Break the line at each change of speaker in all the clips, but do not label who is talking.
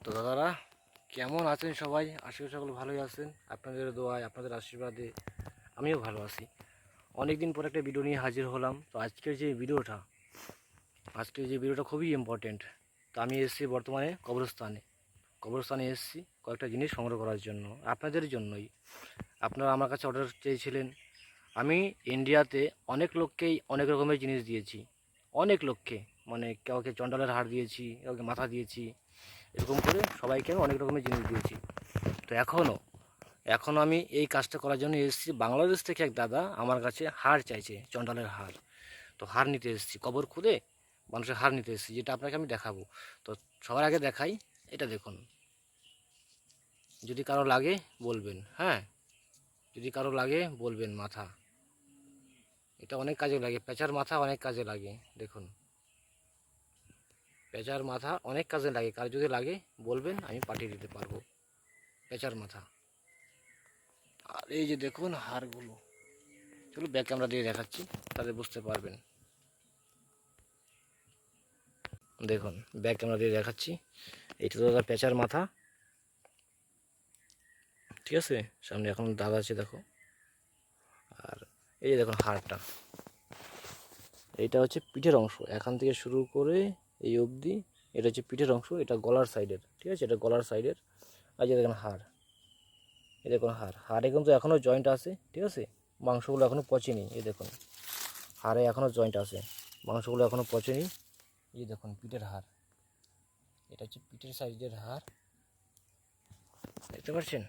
তো দাদারা কেমন আছেন সবাই? আশা করি সকলে ভালোই আছেন। আপনাদের দোয়ায়, আপনাদের আশীর্বাদে আমিও ভালো আছি। অনেক দিন পর একটা ভিডিও নিয়ে হাজির হলাম। তো আজকের যে ভিডিওটা খুবই ইম্পর্টেন্ট। তো আমি এসেছি বর্তমানে কবরস্থানে এসেছি কয়েকটা জিনিস সংগ্রহ করার জন্য, আপনাদের জন্যই। আপনারা আমার কাছে অর্ডার চেয়েছিলেন। আমি ইন্ডিয়াতে অনেক লোককেই অনেক রকমের জিনিস দিয়েছি, অনেক লোককে, মানে কাউকে চন্ডালের হাড় দিয়েছি, কাউকে মাথা দিয়েছি, এরকম করে সবাইকে আমি অনেক রকমের জিনিস দিয়েছি। তো এখনও আমি এই কাজটা করার জন্য এসেছি। বাংলাদেশ থেকে এক দাদা আমার কাছে হাড় চাইছে, চন্ডালের হাড়। তো হাড় নিতে এসেছি, কবর খুদে মানুষের হাড় নিতে এসেছি, যেটা আপনাকে আমি দেখাবো। তো সবার আগে দেখাই, এটা দেখুন। যদি কারো লাগে বলবেন, হ্যাঁ, যদি কারো লাগে বলবেন। মাথা, এটা অনেক কাজে লাগে, পেঁচার মাথা অনেক কাজে লাগে। দেখুন, পেঁচার মাথা অনেক কাজে লাগে, কার যদি লাগে বলবেন, আমি পাঠিয়ে দিতে পারবো পেঁচার মাথা। আর এই যে দেখুন হাড়গুলো, চলো ব্যাক ক্যামেরা দিয়ে দেখাচ্ছি, তাহলে বুঝতে পারবেন। দেখুন, ব্যাক ক্যামেরা দিয়ে দেখাচ্ছি। এইটা তো দাদা পেঁচার মাথা, ঠিক আছে। সামনে এখন দাদা আছে, দেখো। আর এই যে দেখুন হাড়টা, এইটা হচ্ছে পিঠের অংশ, এখান থেকে শুরু করে এই অবধি। এটা হচ্ছে পিঠের অংশ, এটা গলার সাইডের, ঠিক আছে, এটা গলার সাইডের। আর যে দেখুন হাড়, এই দেখুন হাড়ে কিন্তু এখনও জয়েন্ট আছে, ঠিক আছে। মাংসগুলো এখনও পচেনি, এই দেখুন হাড়ে এখনও জয়েন্ট আছে, মাংসগুলো এখনও পচেনি। এই দেখুন পিঠের হাড়, এটা হচ্ছে পিঠের সাইজের হাড়, দেখতে পাচ্ছেন।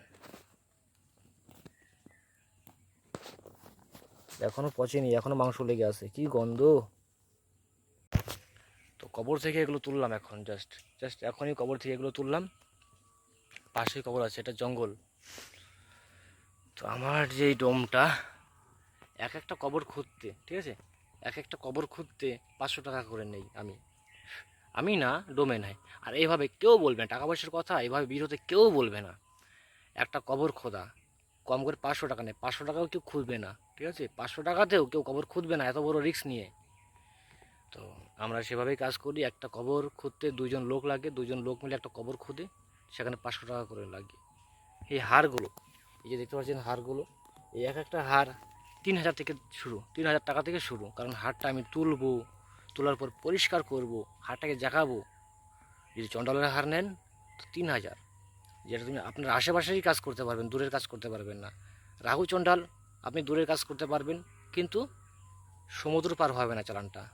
এখনও পচেনি, এখনও মাংস লেগে আছে, কি গন্ধ। তো কবর থেকে এগুলো তুললাম এখন, জাস্ট এখনই কবর থেকে এগুলো তুললাম। পাশেই কবর আছে, এটা জঙ্গল। তো আমার যেই ডোমটা, এক একটা কবর খুঁড়তে, ঠিক আছে, এক একটা কবর খুঁড়তে 500 টাকা করে নেই আমি। আমি না, ডোমে নাই। আর এইভাবে কেউ বলবে না, টাকা পয়সার কথা এইভাবে ভিডিওতে কেউ বলবে না। একটা কবর খোদা কম করে 500 টাকা নেয়, 500 টাকাও কেউ খুঁজবে না, ঠিক আছে। 500 টাকাতেও কেউ কবর খুঁজবে না এত বড় রিস্ক নিয়ে। তো আমরা সেভাবেই কাজ করি। একটা কবর খুঁড়তে 2জন লোক লাগে, 2জন লোক মিলে একটা কবর খুঁড়ে, সেখানে 500 টাকা করে লাগে। এই হাড়গুলো, এই যে দেখতে পাচ্ছেন হাড়গুলো, এই এক একটা হাড় 3000 থেকে শুরু, 3000 টাকা থেকে শুরু। কারণ হাড়টা আমি তুলবো, তোলার পর পরিষ্কার করব, হাড়টাকে জাগাবো। যদি চন্ডালের হাড় নেন তো 3000, যেটা তুমি আপনার আশেপাশেই কাজ করতে পারবেন, দূরের কাজ করতে পারবেন না। রাহু চন্ডাল আপনি দূরের কাজ করতে পারবেন, কিন্তু সমুদ্র পার হবে না চালানটা।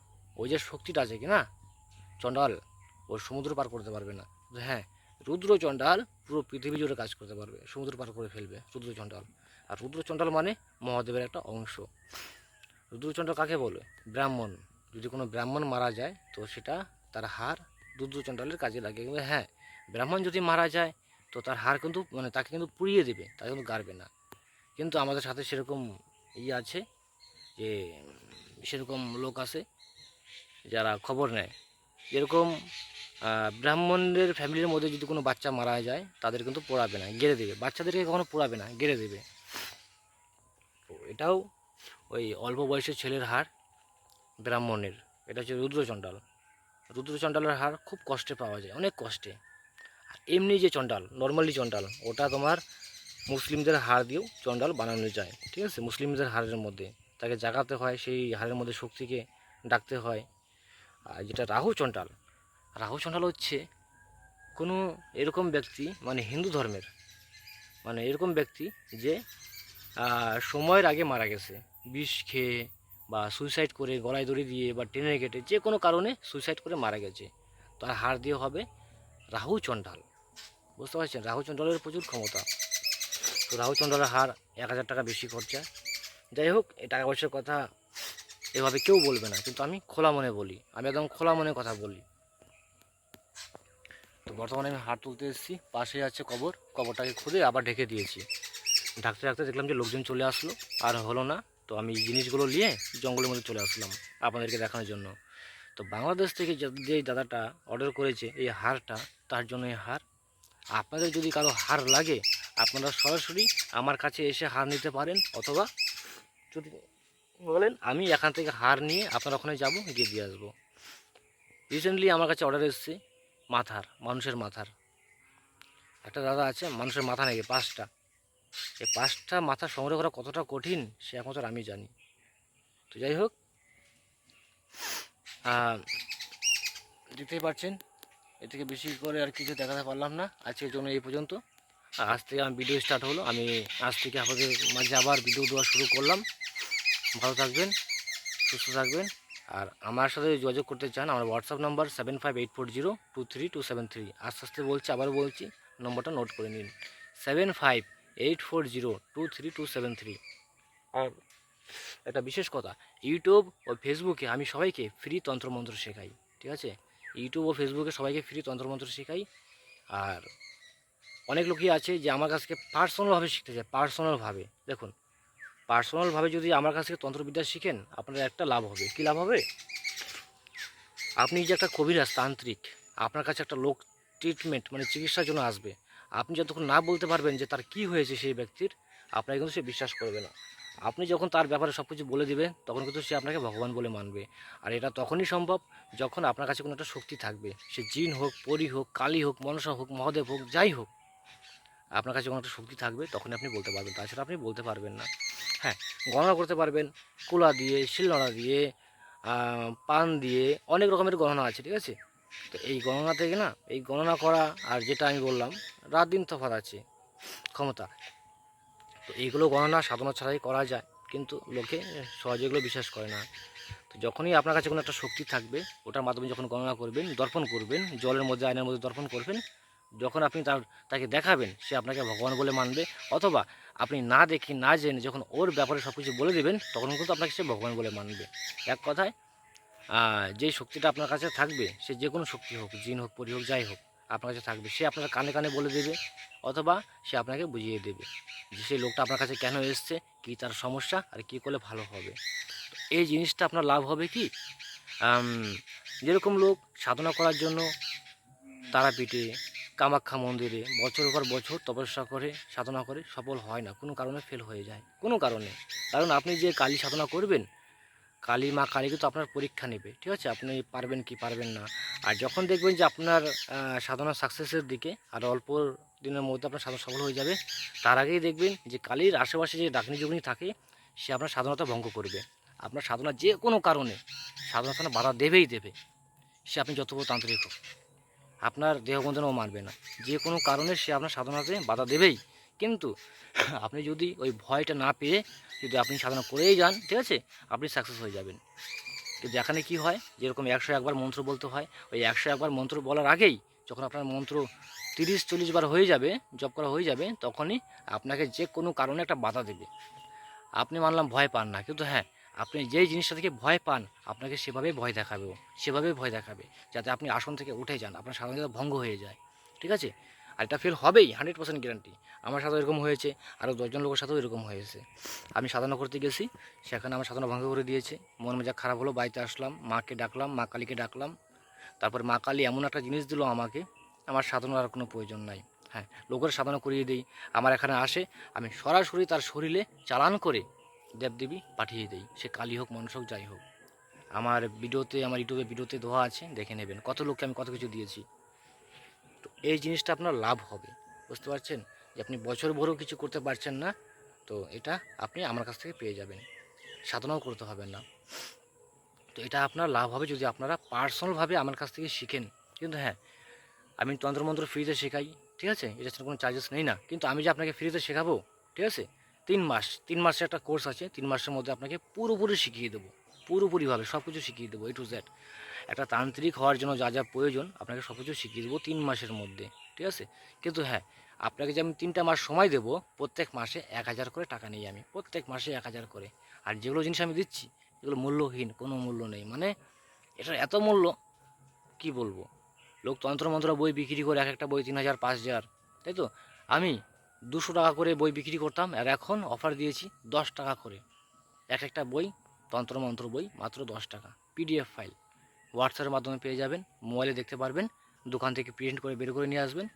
ওই যে শক্তিটা আছে কি না চন্ডাল, ও সমুদ্র পার করতে পারবে না। হ্যাঁ, রুদ্র চন্ডাল পুরো পৃথিবী জুড়ে কাজ করতে পারবে, সমুদ্র পার করে ফেলবে রুদ্র চন্ডাল। আর রুদ্র চন্ডাল মানে মহাদেবের একটা অংশ। রুদ্র চন্ডাল কাকে বলে? ব্রাহ্মণ। যদি কোনো ব্রাহ্মণ মারা যায় তো সেটা, তার হাড় রুদ্র চন্ডালের কাজে লাগে। কিন্তু হ্যাঁ, ব্রাহ্মণ যদি মারা যায় তো তার হাড় কিন্তু, মানে তাকে কিন্তু পুড়িয়ে দেবে, তাকে কিন্তু গাড়বে না। কিন্তু আমাদের সাথে সেরকম আছে যে, সেরকম লোক আছে যারা খবর নেয়। যেরকম ব্রাহ্মণদের ফ্যামিলির মধ্যে যদি কোনো বাচ্চা মারা যায়, তাদের কিন্তু পোড়াবে না, গেড়ে দেবে। বাচ্চাদেরকে কখনো পোড়াবে না, গেড়ে দেবে। তো এটাও ওই অল্প বয়সের ছেলের হাড়, ব্রাহ্মণের। এটা হচ্ছে রুদ্রচণ্ডাল। রুদ্রচণ্ডালের হাড় খুব কষ্টে পাওয়া যায়, অনেক কষ্টে। আর এমনি যে চণ্ডাল, নর্মালি চণ্ডাল, ওটা তোমার মুসলিমদের হাড় দিয়েও চণ্ডাল বানানো যায়, ঠিক আছে। মুসলিমদের হাড়ের মধ্যে তাকে জাগাতে হয়, সেই হাড়ের মধ্যে শক্তিকে ডাকতে হয়। আর যেটা রাহু চণ্ডাল, রাহু চণ্ডাল হচ্ছে কোনো এরকম ব্যক্তি, মানে হিন্দু ধর্মের, মানে এরকম ব্যক্তি যে সময়ের আগে মারা গেছে, বিষ খেয়ে বা সুইসাইড করে, গলায় দড়ি দিয়ে বা টেনে কেটে, যে কোনো কারণে সুইসাইড করে মারা গেছে। তার হাড় দিয়ে হবে রাহু চণ্ডাল। বুঝতে পারছেন, রাহু চণ্ডালের প্রচুর ক্ষমতা। তো রাহু চণ্ডালের হাড় 1000 টাকা বেশি খরচা। যাই হোক, এই টাকা পয়সার কথা এভাবে কেউ বলবে না, কিন্তু আমি খোলা মনে বলি, আমি একদম খোলা মনে কথা বলি। তো বর্তমানে আমি হাড় তুলতে এসেছি, পাশে আছে কবর, কবরটাকে খুঁড়ে আবার ঢেকে দিয়েছি। ঢাকতে ঢাকতে দেখলাম যে লোকজন চলে আসলো, আর হলো না। তো আমি জিনিসগুলো নিয়ে জঙ্গলের মধ্যে চলে আসলাম আপনাদেরকে দেখানোর জন্য। তো বাংলাদেশ থেকে যে দাদাটা অর্ডার করেছে এই হারটা, তার জন্য এই হার। আপনাদের যদি কারো হার লাগে, আপনারা সরাসরি আমার কাছে এসে হার নিতে পারেন, অথবা যদি বলেন আমি এখান থেকে হার নিয়ে আপনার ওখানে যাব, গিয়ে দিয়ে আসবো। রিসেন্টলি আমার কাছে অর্ডার এসেছে মানুষের মাথার। একটা দাদা আছে, মানুষের মাথা নেই 5টা, এই 5টা মাথা সংগ্রহ করা কতটা কঠিন সে একমাত্র আমি জানি। তো যাই হোক, দেখতেই পাচ্ছেন, এর থেকে বেশি করে আর কিছু দেখাতে পারলাম না আজকের জন্য এই পর্যন্ত। আর আজ থেকে আমার ভিডিও স্টার্ট হলো, আমি আজ থেকে আপনাদের মাঝে আবার ভিডিও দেওয়া শুরু করলাম। ভালো থাকবেন, সুস্থ থাকবেন। আর আমার সাথে যোগাযোগ করতে চান, আমার হোয়াটসঅ্যাপ নাম্বার 7584023273। আস্তে আস্তে বলছি, আবার বলছি, নম্বরটা নোট করে নিন, 7584023273। আর একটা বিশেষ কথা, ইউটিউব ও ফেসবুকে আমি সবাইকে ফ্রি তন্ত্রমন্ত্র শেখাই, ঠিক আছে? ইউটিউব ও ফেসবুকে সবাইকে ফ্রি তন্ত্রমন্ত্র শেখাই। আর অনেক লোকই আছে যে আমার কাছ থেকে পার্সোনালভাবে শিখতে চায়, পার্সোনালভাবে। দেখুন, পার্সোনালভাবে যদি আমার কাছ থেকে তন্ত্রবিদ্যা শিখেন, আপনার একটা লাভ হবে। কী লাভ হবে? আপনি যে একটা কবিরাজ তান্ত্রিক, আপনার কাছে একটা লোক ট্রিটমেন্ট মানে চিকিৎসার জন্য আসবে, আপনি যতক্ষণ না বলতে পারবেন যে তার কি হয়েছে সেই ব্যক্তির, আপনাকে কিন্তু সে বিশ্বাস করবে না। আপনি যখন তার ব্যাপারে সব কিছু বলে দিবেন, তখন কিন্তু সে আপনাকে ভগবান বলে মানবে। আর এটা তখনই সম্ভব যখন আপনার কাছে কোনো একটা শক্তি থাকবে, সে জিন হোক, পরী হোক, কালী হোক, মনসা হোক, মহাদেব হোক, যাই হোক, আপনার কাছে কোনো একটা শক্তি থাকবে, তখনই আপনি বলতে পারবেন, তাছাড়া আপনি বলতে পারবেন না। হ্যাঁ, গণনা করতে পারবেন কুলা দিয়ে, শিলনোড়া দিয়ে, পান দিয়ে, অনেক রকমের গণনা আছে, ঠিক আছে? তো এই গণনা থেকে না, এই গণনা করা আর যেটা আমি বললাম, রাত দিন তফাৎ আছে ক্ষমতা। তো এইগুলো গণনা সাধনা ছাড়াই করা যায়, কিন্তু লোকে সহজে এগুলো বিশ্বাস করে না। তো যখনই আপনার কাছে কোনো একটা শক্তি থাকবে, ওটার মাধ্যমে যখন গণনা করবেন, দর্পণ করবেন, জলের মধ্যে, আয়নার মধ্যে দর্পণ করবেন, যখন আপনি তাকে দেখাবেন, সে আপনাকে ভগবান বলে মানবে। অথবা আপনি না দেখে না জেনে যখন ওর ব্যাপারে সব কিছু বলে দেবেন, তখন কিন্তু আপনাকে সে ভগবান বলে মানবে। এক কথায়, যেই শক্তিটা আপনার কাছে থাকবে, সে যে কোনো শক্তি হোক, জিন হোক, পরি হোক, যাই হোক, আপনার কাছে থাকবে, সে আপনার কানে কানে বলে দেবে, অথবা সে আপনাকে বুঝিয়ে দেবে যে সেই লোকটা আপনার কাছে কেন এসছে, কী তার সমস্যা, আর কী করলে ভালো হবে। এই জিনিসটা আপনার লাভ হবে কি, যেরকম লোক সাধনা করার জন্য তারাপীঠে, কামাখ্যা মন্দিরে বছরের পর বছর তপস্যা করে, সাধনা করে, সফল হয় না, কোনো কারণে ফেল হয়ে যায়, কোনো কারণে। কারণ আপনি যে কালী সাধনা করবেন, কালী মা কালী কিন্তু আপনার পরীক্ষা নেবে, ঠিক আছে? আপনি পারবেন কি পারবেন না। আর যখন দেখবেন যে আপনার সাধনা সাকসেসের দিকে, আর অল্প দিনের মধ্যে আপনার সাধনা সফল হয়ে যাবে, তার আগেই দেখবেন যে কালীর আশেপাশে যে ডাকিনী যোগিনী থাকে, সে আপনার সাধনাটা ভঙ্গ করবে। আপনার সাধনা যে কোনো কারণে সাধনা বাধা দেবেই দেবে, সে আপনি যত বড় তান্ত্রিক হোক, আপনার দেহবন্ধনও মানবে না। যে কোনো কারণে সে আপনার সাধনাতে বাধা দেবেই। কিন্তু আপনি যদি ওই ভয়টা না পেয়ে যদি আপনি সাধনা করেই যান, ঠিক আছে, আপনি সাকসেস হয়ে যাবেন। কিন্তু এখানে কী হয়, যেরকম 101 বার মন্ত্র বলতে হয়, ওই 101 বার মন্ত্র বলার আগেই যখন আপনার মন্ত্র 30-40 বার হয়ে যাবে, জপ করা হয়ে যাবে, তখনই আপনাকে যে কোনো কারণে একটা বাধা দেবে। আপনি মানলাম ভয় পান না, কিন্তু হ্যাঁ, আপনি যেই জিনিসটা থেকে ভয় পান, আপনাকে সেভাবেই ভয় দেখাবেও, সেভাবেই ভয় দেখাবে, যাতে আপনি আসন থেকে উঠে যান, আপনার সাধনা যাতে ভঙ্গ হয়ে যায়, ঠিক আছে? আর এটা ফেল হবেই, 100% গ্যারান্টি। আমার সাথেও এরকম হয়েছে, আরও 10জন লোকের সাথেও এরকম হয়েছে। আমি সাধনা করতে গেছি, সেখানে আমার সাধনা ভঙ্গ করে দিয়েছে, মন মেজাজ খারাপ হলো, বাড়িতে আসলাম, মাকে ডাকলাম, মা কালীকে ডাকলাম। তারপর মা কালী এমন একটা জিনিস দিল আমাকে, আমার সাধনার আর কোনো প্রয়োজন নাই। হ্যাঁ, লোকের সাধনা করিয়ে দিই, আমার এখানে আসে, আমি সরাসরি তার শরীরে চালান করে দেবদেবী পাঠিয়ে দেই, সে কালী হোক, মনসা হোক, যাই হোক। আমার ভিডিওতে, আমার ইউটিউবে ভিডিওতে দেওয়া আছে, দেখে নেবেন কত লোককে আমি কত কিছু দিয়েছি। তো এই জিনিসটা আপনার লাভ হবে, বুঝতে পারছেন? যে আপনি বছর ভরেও কিছু করতে পারছেন না, তো এটা আপনি আমার কাছ থেকে পেয়ে যাবেন, সাধনাও করতে হবে না। তো এটা আপনার লাভ হবে যদি আপনারা পার্সোনালভাবে আমার কাছ থেকে শিখেন। কিন্তু হ্যাঁ, আমি তন্ত্রমন্ত্র ফ্রিতে শেখাই, ঠিক আছে? এটার জন্য কোনো চার্জেস নেই না, কিন্তু আমি যে আপনাকে ফ্রিতে শেখাবো, ঠিক আছে, 3 মাস, 3 মাসের একটা কোর্স আছে, 3 মাসের মধ্যে আপনাকে পুরোপুরি শিখিয়ে দেবো, পুরোপুরিভাবে সব কিছু শিখিয়ে দেবো, A to Z। একটা তান্ত্রিক হওয়ার জন্য যা যা প্রয়োজন আপনাকে সব কিছু শিখিয়ে দেবো 3 মাসের মধ্যে, ঠিক আছে? কিন্তু হ্যাঁ, আপনাকে যে আমি 3টা মাস সময় দেবো, প্রত্যেক মাসে 1000 করে টাকা নিই আমি, প্রত্যেক মাসে 1000 করে। আর যেগুলো জিনিস আমি দিচ্ছি, এগুলো মূল্যহীন, কোনো মূল্য নেই, মানে এটার এত মূল্য, কি বলবো। লোক তন্ত্রমন্ত্র বই বিক্রি করে, এক একটা বই 3000, 5000, তাই তো? আমি 200 টাকা করে বই বিক্রি করতাম, আর এখন অফার দিয়েছি 10 টাকা করে। এক একটা বই, তন্ত্রমন্ত্র বই, মাত্র 10 টাকা, PDF ফাইল হোয়াটসঅ্যাপের মাধ্যমে পেয়ে যাবেন, মোবাইলে দেখতে পারবেন, দোকান থেকে প্রিন্ট করে বের করে নিয়ে আসবেন।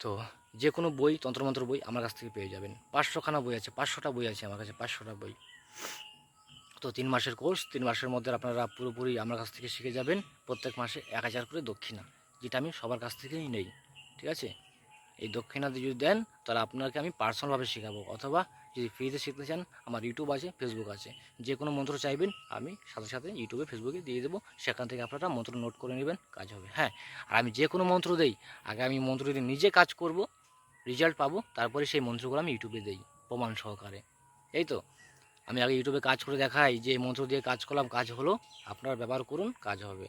তো যে কোনো বই, তন্ত্রমন্ত্র বই আমার কাছ থেকে পেয়ে যাবেন। 500খানা বই আছে, 500টা বই আছে আমার কাছে, 500টা বই। তো 3 মাসের কোর্স, 3 মাসের মধ্যে আপনারা পুরোপুরি আমার কাছ থেকে শিখে যাবেন। প্রত্যেক মাসে 1000 করে দক্ষিণা, যেটা আমি সবার কাছ থেকেই নেই, ঠিক আছে? এই দক্ষিণা দিয়ে যদি দেন তাহলে আপনাকে আমি পার্সোনালভাবে শেখাবো, অথবা যদি ফ্রিতে শিখতে চান আমার ইউটিউব আছে, ফেসবুক আছে, যে কোনো মন্ত্র চাইবেন আমি সাথে সাথে ইউটিউবে ফেসবুকে দিয়ে দেবো, সেখান থেকে আপনারা মন্ত্র নোট করে নেবেন, কাজ হবে। হ্যাঁ, আর আমি যে কোনো মন্ত্র দেই আগে আমি মন্ত্র দিয়ে নিজে কাজ করব, রেজাল্ট পাবো, তারপরে সেই মন্ত্রগুলো আমি ইউটিউবে দেই প্রমাণ সহকারে। এই তো আমি আগে ইউটিউবে কাজ করে দেখাই যে এই মন্ত্র দিয়ে কাজ করলাম, কাজ হলো, আপনারা ব্যবহার করুন, কাজ হবে।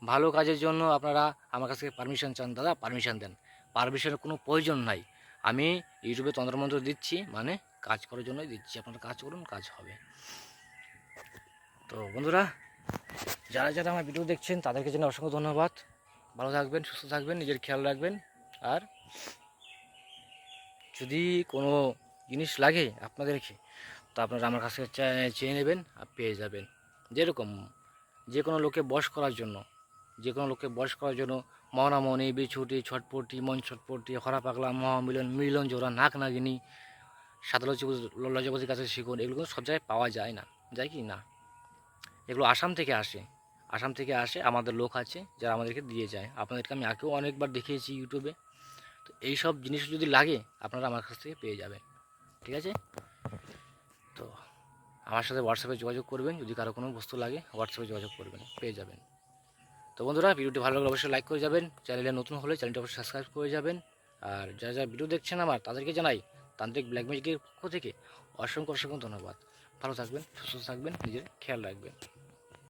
ভালো কাজের জন্য আপনারা আমার কাছ থেকে পারমিশন চান, দাদা পারমিশন দেন, পারমিশনের কোনো প্রয়োজন নাই। আমি ইউটিউবে তন্ত্রমন্ত্র দিচ্ছি মানে কাজ করার জন্যই দিচ্ছি, আপনারা কাজ করুন, কাজ হবে। তো বন্ধুরা, যারা যারা আমার ভিডিও দেখছেন তাদেরকে জন্য অসংখ্য ধন্যবাদ। ভালো থাকবেন, সুস্থ থাকবেন, নিজের খেয়াল রাখবেন। আর যদি কোনো জিনিস লাগে আপনাদেরকে, তো আপনারা আমার কাছ থেকে চেয়ে নেবেন আর পেয়ে যাবেন। যেরকম যে কোনো লোককে বশ করার জন্য, যে কোনো লোককে বশ করার জন্য মহানামণি, বিছুটি, ছটপটি, মন ছটপটি, হরা পাগলা, মহামিলন, মিলন জোড়া, নাক নাগিনী, লজ্জাপতির কাছে শিখুন, এগুলো সব জায়গায় পাওয়া যায় না, যায় কি না? এগুলো আসাম থেকে আসে, আসাম থেকে আসে, আমাদের লোক আছে যারা আমাদেরকে দিয়ে যায়। আপনাদেরকে আমি আগেও অনেকবার দেখিয়েছি ইউটিউবে। তো এই সব জিনিস যদি লাগে আপনারা আমার কাছ থেকে পেয়ে যাবেন, ঠিক আছে? তো আমার সাথে হোয়াটসঅ্যাপে যোগাযোগ করবেন, যদি কারো কোনো বস্তু লাগে হোয়াটসঅ্যাপে যোগাযোগ করবেন, পেয়ে যাবেন। তো বন্ধুরা, ভিডিওটি ভালো লাগলে অবশ্যই লাইক করে যাবেন, চ্যানেলে নতুন হলে চ্যানেলটি অবশ্যই সাবস্ক্রাইব করে যাবেন। আর যারা যারা ভিডিও দেখছেন আমার তাদেরকে জানাই তান্ত্রিক ব্ল্যাক ম্যাজিকের পক্ষ থেকে অসংখ্য অসংখ্য ধন্যবাদ। ভালো থাকবেন, সুস্থ থাকবেন, নিজের খেয়াল রাখবেন।